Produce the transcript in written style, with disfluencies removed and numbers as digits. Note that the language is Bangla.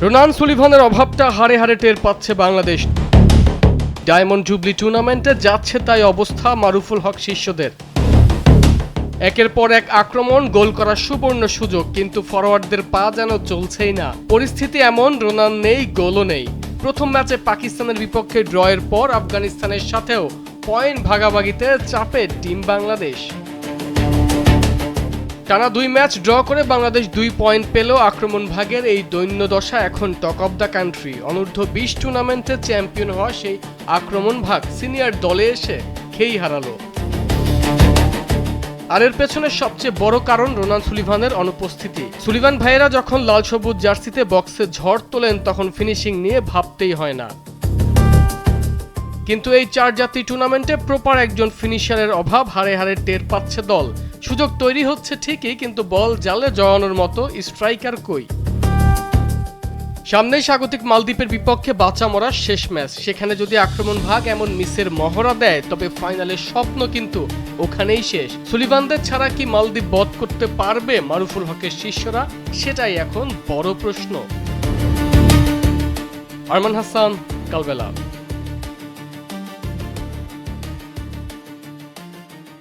রোনান সুলিভানের অভাবটা হারে হারে টের পাচ্ছে বাংলাদেশ। ডায়মন্ড জুবলি টুর্নামেন্টে যাচ্ছে তাই অবস্থা মারুফুল হক শিষ্যদের। একের পর এক আক্রমণ, গোল করার সুবর্ণ সুযোগ, কিন্তু ফরওয়ার্ডদের পা যেন চলছেই না। পরিস্থিতি এমন, রোনান নেই, গোলও নেই। প্রথম ম্যাচে পাকিস্তানের বিপক্ষে ড্রয়ের পর আফগানিস্তানের সাথেও পয়েন্ট ভাগাভাগিতে চাপে টিম বাংলাদেশ। টানা 2 ম্যাচ ড্র করে বাংলাদেশ 2 পয়েন্ট পেল। আক্রমণ ভাগের এই দৈন্য দশা এখন টক অব দ্য কান্ট্রি। অনূর্ধ্ব 20 টুর্নামেন্টে চ্যাম্পিয়ন হওয়া সেই আক্রমণ ভাগ সিনিয়র দলে এসে খেই হারালো। আর এর পেছনে সবচেয়ে বড় কারণ রোনান সুলিভানের অনুপস্থিতি। সুলিভান ভাইয়েরা যখন লাল সবুজ জার্সিতে বক্সে ঝড় তোলেন তখন ফিনিশিং নিয়ে ভাবতেই হয় না। কিন্তু এই 4 জাতীয় টুর্নামেন্টে প্রপার একজন ফিনিশারের অভাব হারে হারে টের পাচ্ছে দল। সুযোগ তৈরি হচ্ছে ঠিকই, কিন্তু বল জালে জড়ানোর মতো স্ট্রাইকার কই। সামনেই স্বাগতিক মালদ্বীপের বিপক্ষে বাঁচা মরার শেষ ম্যাচ। সেখানে যদি আক্রমণ ভাগ এমন মিসের মহড়া দেয় তবে ফাইনালের স্বপ্ন কিন্তু ওখানেই শেষ। সুলিভানদের ছাড়া কি মালদ্বীপ বধ করতে পারবে মারুফুল হকের শিষ্যরা? সেটাই এখন বড় প্রশ্ন। আরমান হাসান, কালবেলা।